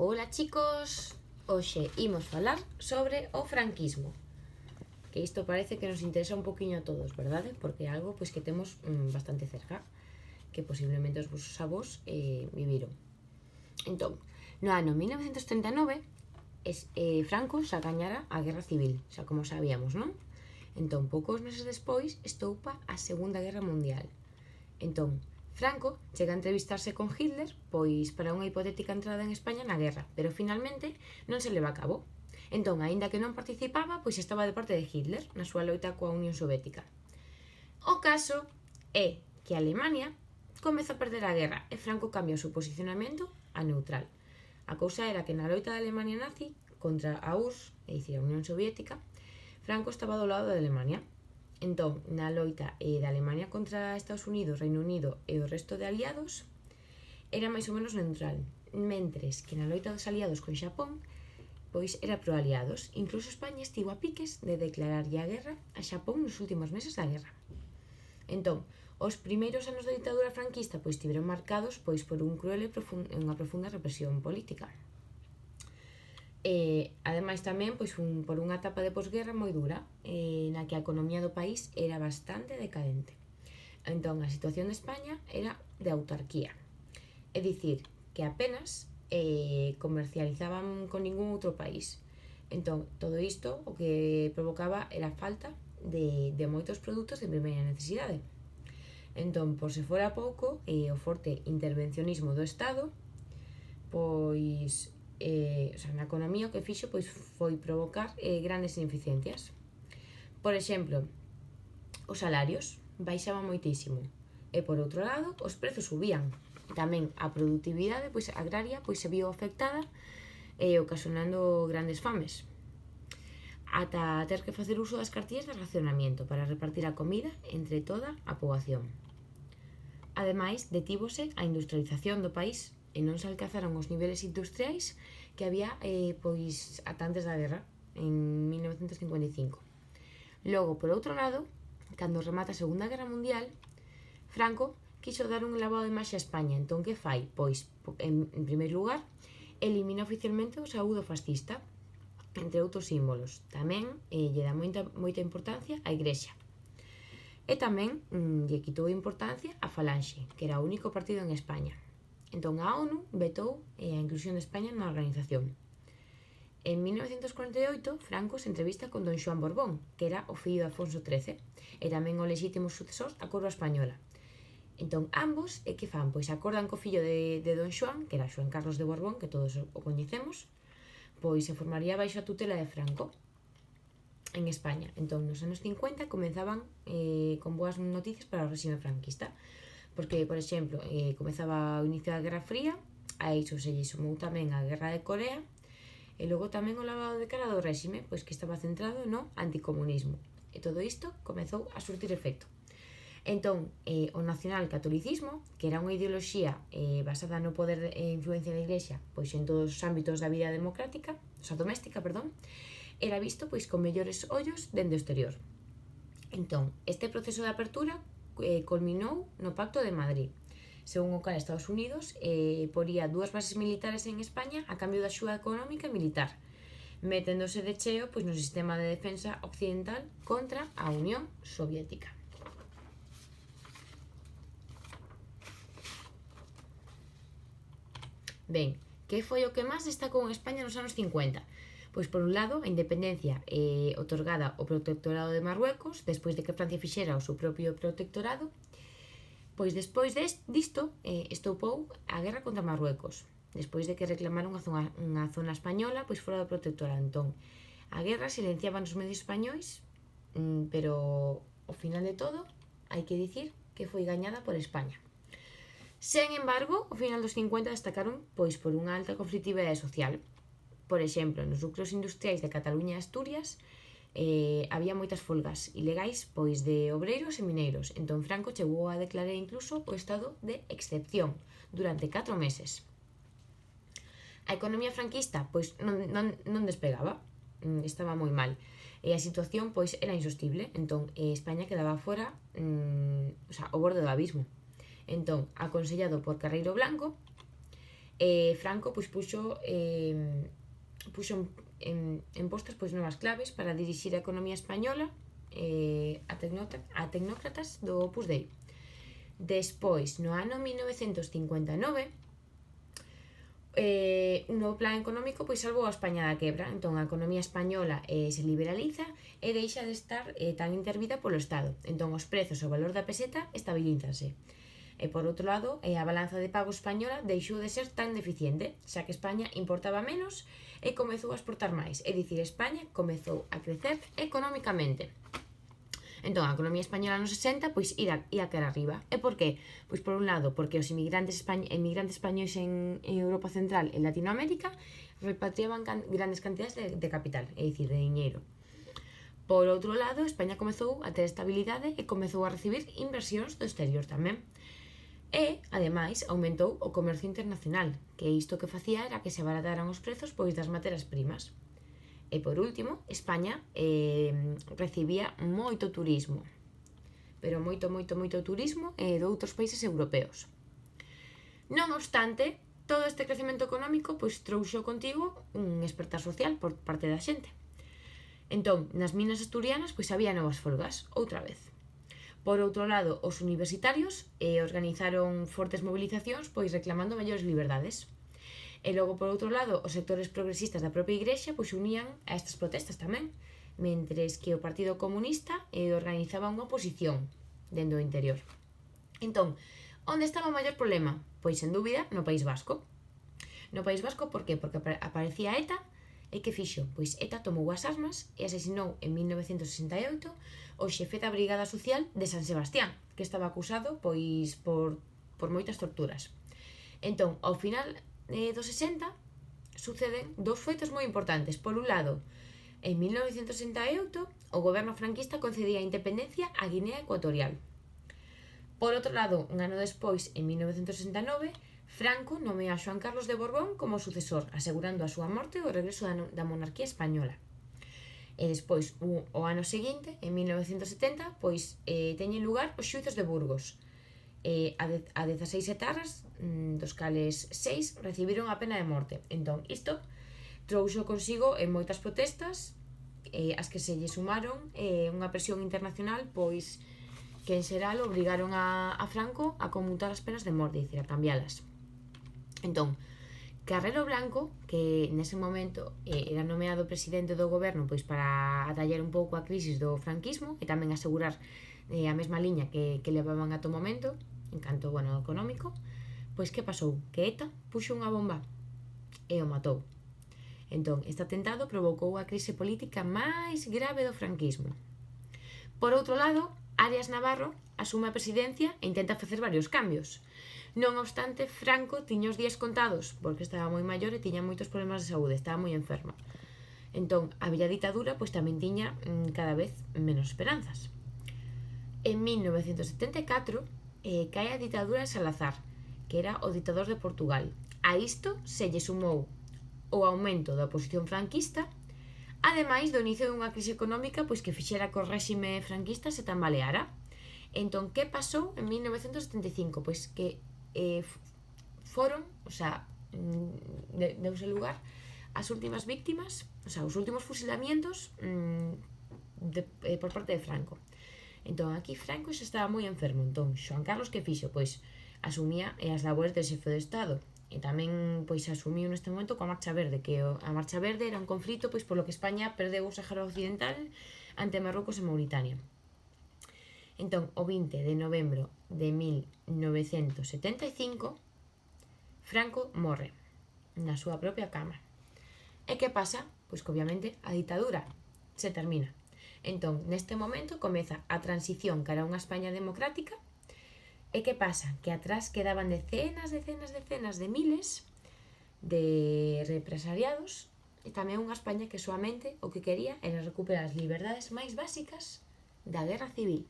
Ola chicos, hoxe imos falar sobre o franquismo. Que isto parece que nos interesa un poquinho a todos, verdade? Porque é algo pois que temos bastante cerca, que posiblemente os vosos avós viviron. Entón, no ano 1939 Franco xa gañara a Guerra Civil, xa como sabíamos, non? Entón, poucos meses despois estoupa a Segunda Guerra Mundial. Entón, Franco chega a entrevistarse con Hitler pois para unha hipotética entrada en España na guerra, pero finalmente non se leva a cabo. Entón, aínda que non participaba, pois estaba de parte de Hitler na súa loita coa Unión Soviética. O caso é que Alemania comeza a perder a guerra e Franco cambia o seu posicionamento a neutral. A cousa era que na loita da Alemania nazi contra a URSS, é dicir, a Unión Soviética, Franco estaba do lado da Alemania. Entón, na loita da Alemania contra Estados Unidos, Reino Unido e o resto de aliados, era máis ou menos neutral, mentres que na loita dos aliados con Xapón, pois era pro aliados. Incluso España estivo a piques de declararlle a guerra a Xapón nos últimos meses da guerra. Entón, os primeiros anos da ditadura franquista pois tiveron marcados pois por un cruel e unha profunda represión política. Ademais tamén pois por unha etapa de posguerra moi dura, na que a economía do país era bastante decadente. Entón, a situación de España era de autarquía, é dicir, que apenas comercializaban con ningún outro país. Entón, todo isto o que provocaba era a falta de moitos produtos de primeira necesidade. Entón, por se fora pouco, o forte intervencionismo do Estado pois na economía o que fixo pois foi provocar grandes ineficiencias. Por exemplo, os salarios baixaban moitísimo e por outro lado os prezos subían. Tamén a produtividade pois agraria pois se viu afectada ocasionando grandes fames, ata ter que facer uso das cartillas de racionamiento para repartir a comida entre toda a poboación. Ademais, detívose a industrialización do país e non se alcanzaron os niveles industriais que había pois ata antes da guerra, en 1955. Logo, por outro lado, cando remata a Segunda Guerra Mundial, Franco quixo dar un lavado de imaxe a España. Entón, que fai? Pois, en primeiro lugar, elimina oficialmente o saúdo fascista, entre outros símbolos. Tamén lle dá moita importancia á Igrexa. E tamén lle quitou importancia a Falanxe, que era o único partido en España. Entón, a ONU vetou a inclusión de España na organización. En 1948, Franco se entrevista con Don Xoán Borbón, que era o fillo de Afonso XIII, e tamén o lexítimo sucesor da coroa española. Entón, ambos, que fan? Pois acordan co fillo de Don Xoán, que era Xoán Carlos de Borbón, que todos o coñecemos, pois se formaría baixo a tutela de Franco en España. Entón, nos anos 50 comenzaban con boas noticias para o réxime franquista, porque, por exemplo, comezaba o inicio da Guerra Fría, a iso se lle sumou tamén a Guerra de Corea, e logo tamén o lavado de cara do réxime, pois que estaba centrado no anticomunismo. E todo isto comezou a surtir efecto. Entón, o nacionalcatolicismo, que era unha ideoloxía basada no poder e influencia da Iglesia pois en todos os ámbitos da vida doméstica, era visto pois con mellores ollos dende o exterior. Entón, este proceso de apertura culminou no Pacto de Madrid, según o cal Estados Unidos poría 2 bases militares en España a cambio da axuda económica e militar, meténdose de cheo pois no sistema de defensa occidental contra a Unión Soviética. Ben, que foi o que máis destacou en España nos anos 50? Pois, por un lado, a independencia otorgada ao protectorado de Marruecos, despois de que Francia fixera o seu propio protectorado. Pois despois disto estoupou a guerra contra Marruecos, despois de que reclamaron unha zona española pois fora do protectorado. Entón, a guerra silenciaba nos medios españois, pero ao final de todo hai que dicir que foi gañada por España. Sen embargo, ao final dos 50 destacaron pois por unha alta conflictividade social. Por exemplo, nos núcleos industriais de Cataluña e Asturias había moitas folgas ilegais pois de obreiros e mineiros. Entón, Franco chegou a declarar incluso o estado de excepción durante 4 meses. A economía franquista pois non despegaba, estaba moi mal, e a situación pois era insostible. Entón, España quedaba fora, ao borde do abismo. Entón, aconsellado por Carreiro Blanco, Franco pois puxo en postos pois novas claves para dirixir a economía española a tecnócratas do Opus Dei. Despois, no ano 1959, un novo plan económico pois salvou a España da quebra. Entón a economía española se liberaliza e deixa de estar tan intervida polo Estado. Entón os prezos e o valor da peseta estabilízanse. E por outro lado, a balanza de pago española deixou de ser tan deficiente, xa que España importaba menos e comezou a exportar máis. É dicir, España comezou a crecer económicamente. Entón, a economía española nos 60 pois ia cara arriba. E por qué? Pois por un lado, porque os emigrantes españois en Europa Central e Latinoamérica repatriaban grandes cantidades de capital, é dicir, de diñeiro. Por outro lado, España comezou a ter estabilidade e comezou a recibir inversións do exterior tamén. E, ademais, aumentou o comercio internacional, que isto que facía era que se abarataran os prezos pois das materias primas. E por último, España recibía moito turismo, pero moito turismo de outros países europeos. Non obstante, todo este crecemento económico pois trouxo contigo un despertar social por parte da xente. Entón, nas minas asturianas pois había novas folgas, outra vez. Por outro lado, os universitarios organizaron fortes movilizacións pois reclamando maiores liberdades. E logo, por outro lado, os sectores progresistas da propia Igrexa pois unían a estas protestas tamén, mentres que o Partido Comunista organizaba unha oposición dentro do interior. Entón, onde estaba o maior problema? Pois, sen dúbida, no País Vasco. No País Vasco, por qué? Porque aparecía ETA, e que fixo? Pois ETA tomou as armas e asesinou en 1968 o xefe da Brigada Social de San Sebastián, que estaba acusado pois por moitas torturas. Entón, ao final dos 60 suceden dous feitos moi importantes. Por un lado, en 1968 o goberno franquista concedía a independencia a Guinea Ecuatorial. Por outro lado, un ano despois, en 1969, Franco nomea a Xoán Carlos de Borbón como sucesor, asegurando a súa morte e o regreso da monarquía española. E despois, o ano seguinte, en 1970, pois teñen lugar os xuizos de Burgos. A 16 etarras, dos cales 6 recibiron a pena de morte. Entón, isto trouxo consigo moitas protestas, as que se lle sumaron unha presión internacional pois que en xeral obrigaron a Franco a conmutar as penas de morte, dicir, a cambialas. Entón, Carrero Blanco, que nese momento era nomeado presidente do goberno pois para atallar un pouco a crisis do franquismo e tamén asegurar a mesma liña que levaban ata o momento, en canto, económico, pois que pasou? Que ETA puxo unha bomba e o matou. Entón, este atentado provocou a crise política máis grave do franquismo. Por outro lado, Arias Navarro asume a presidencia e intenta facer varios cambios. Non obstante, Franco tiña os días contados, porque estaba moi maior e tiña moitos problemas de saúde, estaba moi enferma. Entón, a vella ditadura pois tamén tiña cada vez menos esperanzas. En 1974 cae a ditadura de Salazar, que era o ditador de Portugal. A isto se lle sumou o aumento da oposición franquista, ademais do inicio dunha crise económica pois que fixera que o réxime franquista se tambaleara. Entón, que pasou en 1975? Pois que foron, deuse lugar as últimas víctimas, os últimos fusilamientos por parte de Franco. Entón, aquí Franco xa estaba moi enfermo. Entón, Xoán Carlos que fixo? Pois asumía as labores de xefe de Estado e tamén pois asumiu neste momento coa Marcha Verde, que a Marcha Verde era un conflito pois polo que España perdeu o Sáhara Occidental ante Marrocos e Mauritania. Entón, o 20 de novembro de 1975, Franco morre na súa propia cama. E que pasa? Pois que obviamente a ditadura se termina. Entón, neste momento comeza a transición cara a unha España democrática. E que pasa? Que atrás quedaban decenas de miles de represaliados e tamén unha España que soamente o que quería era recuperar as liberdades máis básicas da guerra civil.